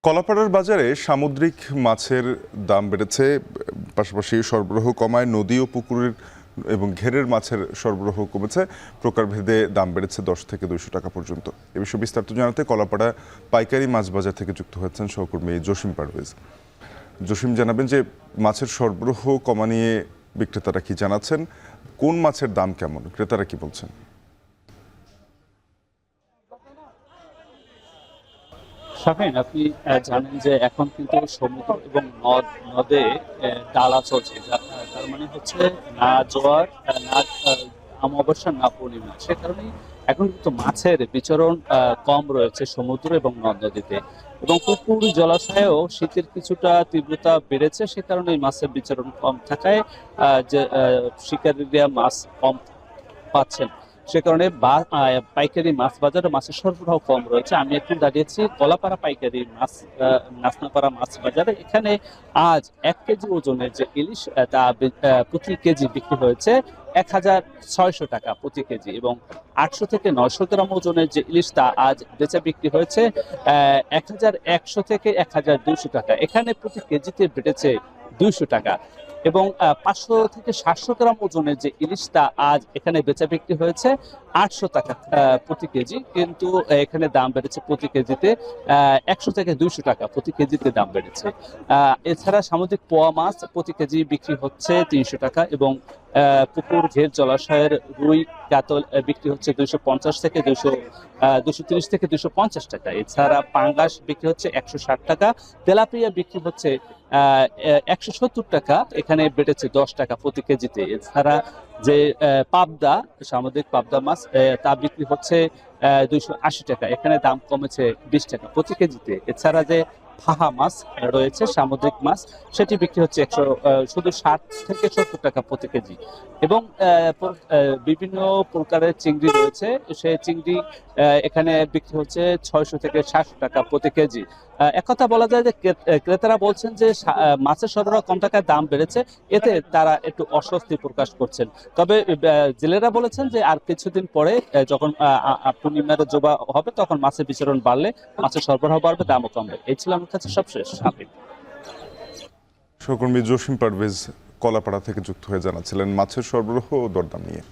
কলাপাড়ার বাজারে সামুদ্রিক মাছের দাম বেড়েছে, পাশাপাশি সরবরাহ কমায় নদী ও পুকুরের এবং ঘেরের মাছের সরবরাহ কমেছে। প্রকারভেদে দাম বেড়েছে 10 থেকে 200 টাকা পর্যন্ত। এ বিষয়ে বিস্তারিত জানাতে কলাপাড়া পাইকারি মাছ বাজার থেকে যুক্ত হয়েছেন সহকর্মী জসিম পারভেজ। জসিম, জানাবেন যে মাছের সরবরাহ কমা নিয়ে বিক্রেতারা কি জানাচ্ছেন, কোন মাছের দাম কেমন, ক্রেতারা কি বলছেন? শাফিন, আপনি জানেন যে এখন কিন্তু সমুদ্র এবং নদে টালা চলছে, তার মানে হচ্ছে না জোয়ার, না অমাবস্যা, না পূর্ণিমা। সে কারণেই এখন কিন্তু মাছের বিচরণ কম রয়েছে সমুদ্র এবং নদ নদীতে, এবং পুকুর জলাশয়েও শীতের কিছুটা তীব্রতা বেড়েছে। সে কারণে মাছের বিচরণ কম থাকায় যে শিকারীরা মাছ কম পাচ্ছেন। সে কারণে পাইকারি মাছ বাজারে মাছের সরবরাহ কম রয়েছে। আমি এখন দাঁড়িয়েছি কলাপাড়া পাইকারি মাছ নাসনাপাড়া মাছ বাজারে। এখানে আজ 1 কেজি ওজনের যে ইলিশ, তা প্রতি কেজি বিক্রি হয়েছে 1600 টাকা প্রতি কেজি, এবং 800 থেকে 900 গ্রাম ওজনের যে ইলিশ, তা আজ বেচা বিক্রি হয়েছে 1100 থেকে 1200 টাকা। এখানে প্রতি কেজিতে বেড়েছে 200 টাকা, এবং 500 থেকে 700 গ্রাম ওজনের যে ইলিশ, তা আজ এখানে বেচা বিক্রি হয়েছে 800 টাকা প্রতি কেজি। কিন্তু এখানে দাম বেড়েছে প্রতি কেজিতে 100 থেকে 200 টাকা প্রতি কেজিতে দাম বেড়েছে। এছাড়া সামুদ্রিক পোয়া মাছ প্রতি কেজি বিক্রি হচ্ছে 300 টাকা, এবং পুকুর ঘের জলাশয়ের রুই কাতল বিক্রি হচ্ছে 250 থেকে 230 থেকে 250 টাকা। এছাড়া পাঙ্গাস বিক্রি হচ্ছে 160 টাকা, তেলাপিয়া বিক্রি হচ্ছে 170 টাকা। এখানে বেড়েছে 10 টাকা প্রতি কেজিতে। এছাড়া যে পাবদা, সামুদ্রিক পাবদা মাছ, তা বিক্রি হচ্ছে 280 টাকা। এখানে দাম কমেছে 20 টাকা প্রতি কেজিতে। এছাড়া যে ফাহা মাছ রয়েছে, সামুদ্রিক মাছ, সেটি বিক্রি হচ্ছে শুধু 60 থেকে 70 টাকা প্রতি কেজি। এবং বিভিন্ন প্রকারের চিংড়ি রয়েছে, সেই চিংড়ি এখানে বিক্রি হচ্ছে 600 থেকে 700 টাকা প্রতি কেজি। একথা বলা যায় যে ক্রেতারা বলছেন যে মাছের সরবরাহ কম টাকায় দাম বেড়েছে, এতে তারা একটু অস্বস্তি প্রকাশ করছেন। তবে জেলেরা বলেছেন যে আর কিছুদিন পরে যখন পূর্ণিমার জোবা হবে, তখন মাছের বিচরণ বাড়লে মাছের সরবরাহ বাড়বে, দামও কমবে। এই ছিল আমার কাছে সবশেষ। সহকর্মী জসিম পারভেজ কলাপাড়া থেকে যুক্ত হয়ে জানাচ্ছিলেন মাছের সরবরাহ ও দরদাম নিয়ে।